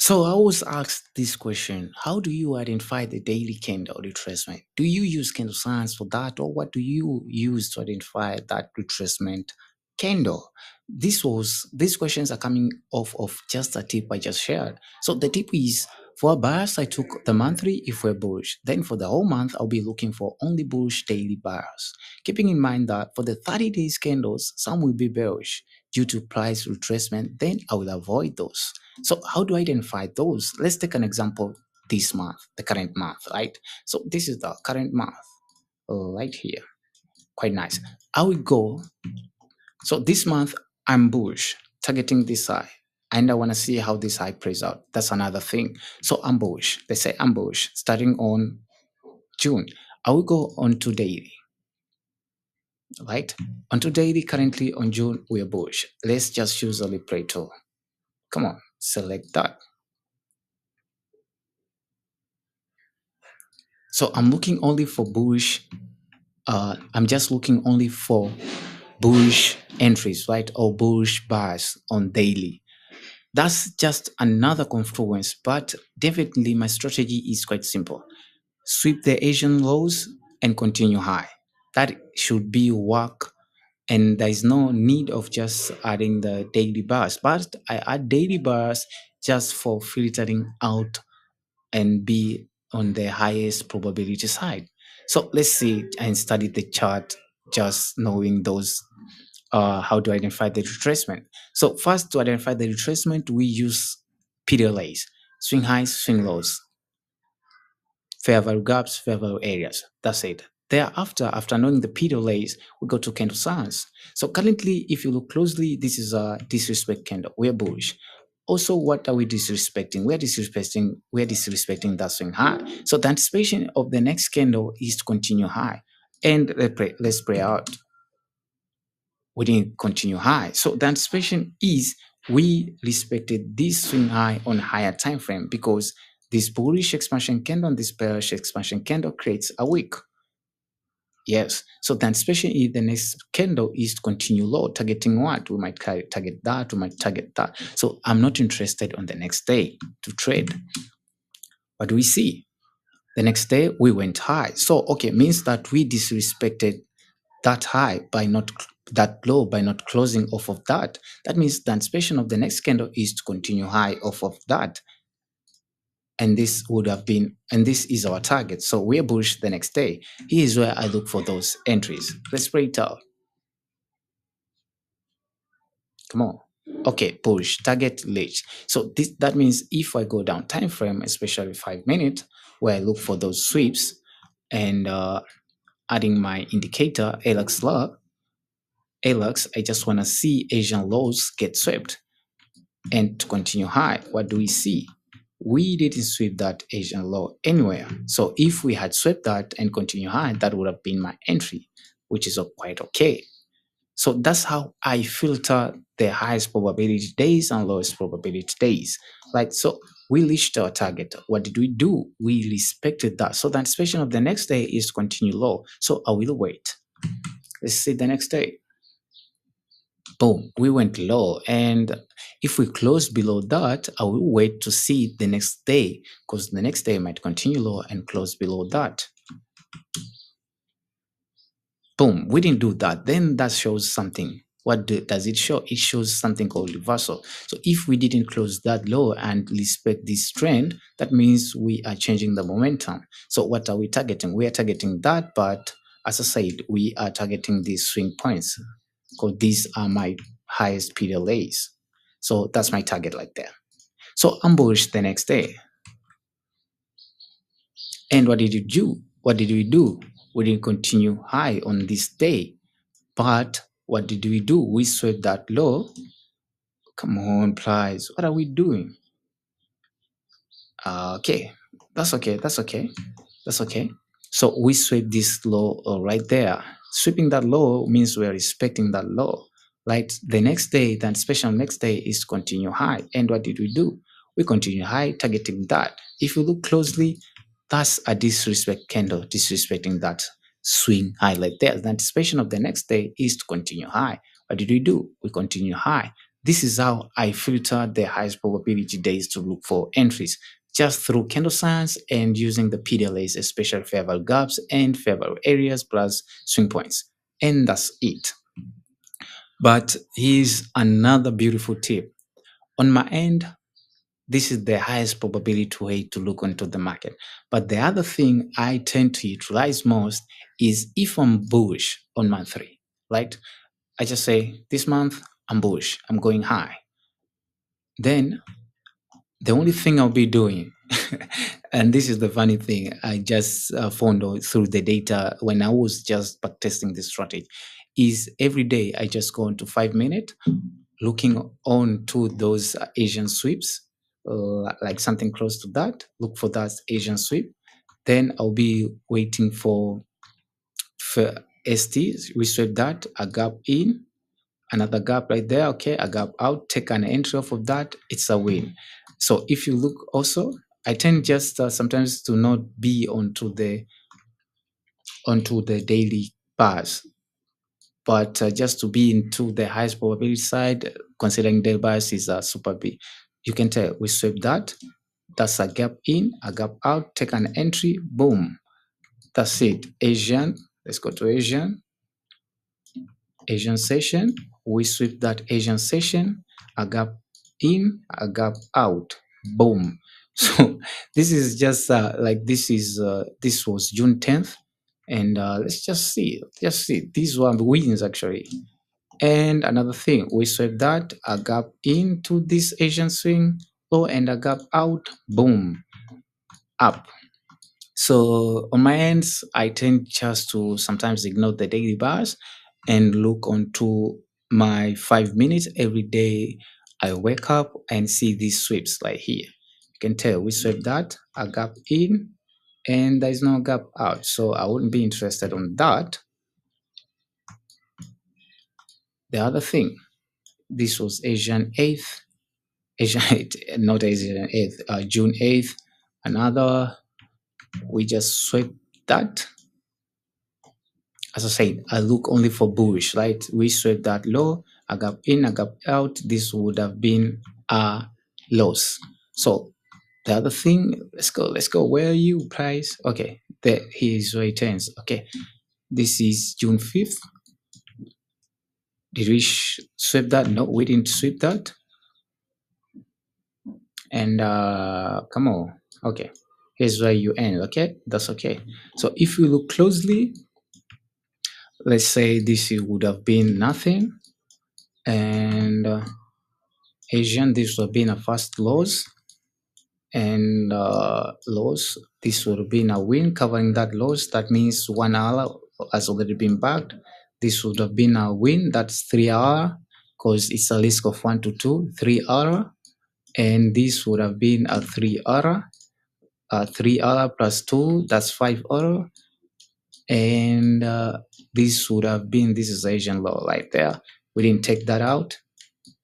So I was asked this question: how do you identify the daily candle retracement? Do you use candle science for that, or what do you use to identify that retracement candle? These questions are coming off of just a tip I just shared. So the tip is, for a bias, I took the monthly if we're bullish. Then for the whole month, I'll be looking for only bullish daily bias. Keeping in mind that for the 30 days candles, some will be bearish due to price retracement, then I will avoid those. So how do I identify those? Let's take an example this month, the current month, right? So this is the current month right here. Quite nice. I will go. So this month I'm bullish, targeting this high. And I want to see how this high plays out. That's another thing. So I'm bullish. They say I'm bullish starting on June. I will go on to daily, right? On to daily, currently on June, we are bullish. Let's just use a play tool. Come on, select that. So I'm looking only for bullish. I'm just looking only for bullish entries, right? Or bullish bars on daily. That's just another confluence, but definitely my strategy is quite simple. Sweep the Asian lows and continue high. That should be work, and there is no need of just adding the daily bars. But I add daily bars just for filtering out and be on the highest probability side. So let's see and study the chart, just knowing those how to identify the retracement. So first, to identify the retracement, we use PDLAs, swing highs, swing lows, fair value gaps, fair value areas. That's it. Thereafter, after knowing the PDLAs, we go to candle science. So currently, if you look closely, this is a disrespect candle. We're bullish. Also, what are we disrespecting? We're disrespecting that swing high. So the anticipation of the next candle is to continue high. And let's pray out. We didn't continue high. So the anticipation is we respected this swing high on higher time frame because this bullish expansion candle and this bearish expansion candle creates a wick. Yes. So the anticipation is the next candle is to continue low, targeting what? We might target that, we might target that. So I'm not interested on the next day to trade. What do we see? The next day we went high. So okay, means that we disrespected that high by not that low by not closing off of that. That means the anticipation of the next candle is to continue high off of that. And this would have been, and this is our target. So we're bullish the next day. Here is where I look for those entries. Let's break it out. Come on. Okay, bullish target reached. So that means if I go down time frame, especially 5 minutes, where I look for those sweeps and adding my indicator ALX law, ALX, I just want to see Asian lows get swept and to continue high. What do we see? We didn't sweep that Asian low anywhere. So if we had swept that and continue high, that would have been my entry, which is quite okay. So that's how I filter the highest probability days and lowest probability days. Like, so we reached our target. What did we do? We respected that. So the anticipation of the next day is to continue low. So I will wait. Let's see the next day. Boom, we went low. And if we close below that, I will wait to see the next day because the next day might continue low and close below that. Boom, we didn't do that. Then that shows something. What does it show? It shows something called reversal. So if we didn't close that low and respect this trend, that means we are changing the momentum. So what are we targeting? We are targeting that, but as I said, we are targeting these swing points because these are my highest PDLAs. So that's my target like that. So I'm bullish the next day. And what did you do? What did we do? We didn't continue high on this day. But what did we do? We swept that low. Come on, price. What are we doing? Okay, that's okay. That's okay. That's okay. So we sweep this low right there. Sweeping that low means we're respecting that low. Right? The next day, the special next day is continue high. And what did we do? We continue high, targeting that. If you look closely, that's a disrespect candle, disrespecting that swing high like that. The anticipation of the next day is to continue high. What did we do? We continue high. This is how I filter the highest probability days to look for entries, just through candle signs and using the PDLAs, especially favorable gaps and favorable areas plus swing points. And that's it. But here's another beautiful tip. On my end, this is the highest probability way to look into the market. But the other thing I tend to utilize most is if I'm bullish on month three, right? I just say this month I'm bullish, I'm going high. Then the only thing I'll be doing, and this is the funny thing, I just found out through the data when I was just backtesting this strategy, is every day I just go into 5 minutes looking on to those Asian sweeps, like something close to that. Look for that Asian sweep. Then I'll be waiting for ST. We sweep that, a gap in, another gap right there. Okay, a gap out. Take an entry off of that. It's a win. So if you look also, I tend just sometimes to not be onto the daily bars, but just to be into the highest probability side, considering daily bars is a super B. You can tell we sweep that. That's a gap in, a gap out. Take an entry. Boom. That's it. Asian. Let's go to Asian session. We sweep that Asian session. A gap in, a gap out. Boom. So this is just like this was June 10th, and let's just see. These were wins actually. And another thing, we sweep that, a gap into this Asian swing, low and a gap out, boom, up. So on my ends, I tend just to sometimes ignore the daily bars and look onto my 5 minutes every day. I wake up and see these sweeps like here. You can tell we sweep that, a gap in, and there is no gap out. So I wouldn't be interested on that. The other thing, this was Asian 8th, Asian 8th, not Asian 8th, June 8th. Another, we just sweep that. As I said, I look only for bullish, right? We sweep that low, a gap in, a gap out. This would have been a loss. So the other thing, let's go. Where are you, price? Okay, there, here's where it ends. Okay, this is June 5th. Did we sweep that? No, we didn't sweep that. And come on. Okay, here's where you end. Okay, that's okay. So if you look closely, let's say this would have been nothing, and Asian, this would have been a first loss, and loss, this would have been a win covering that loss. That means 1 hour has already been backed. This would have been a win. That's 3 hour because it's a risk of 1 to 2, 3 hour, and this would have been a 3 hour. 3 hour plus 2, that's 5 hour, and this would have been, this is Asian low right there. We didn't take that out.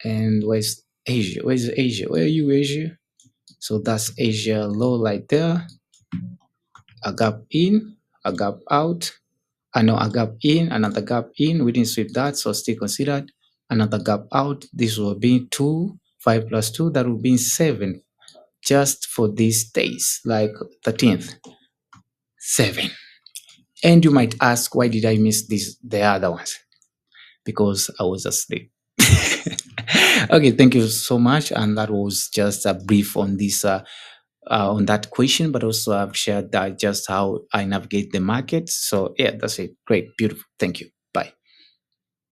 And where's Asia? Where's Asia? Where are you, Asia? So that's Asia low right there. A gap in, a gap out. I know a gap in, another gap in. We didn't sweep that, so still considered. Another gap out. This will be 2, 5 plus 2. That will be 7. Just for these days, like 13th. 7. And you might ask, why did I miss the other ones? Because I was asleep. Okay, thank you so much. And that was just a brief on this on that question, but also I've shared that just how I navigate the market. So yeah, that's it. Great, beautiful. Thank you.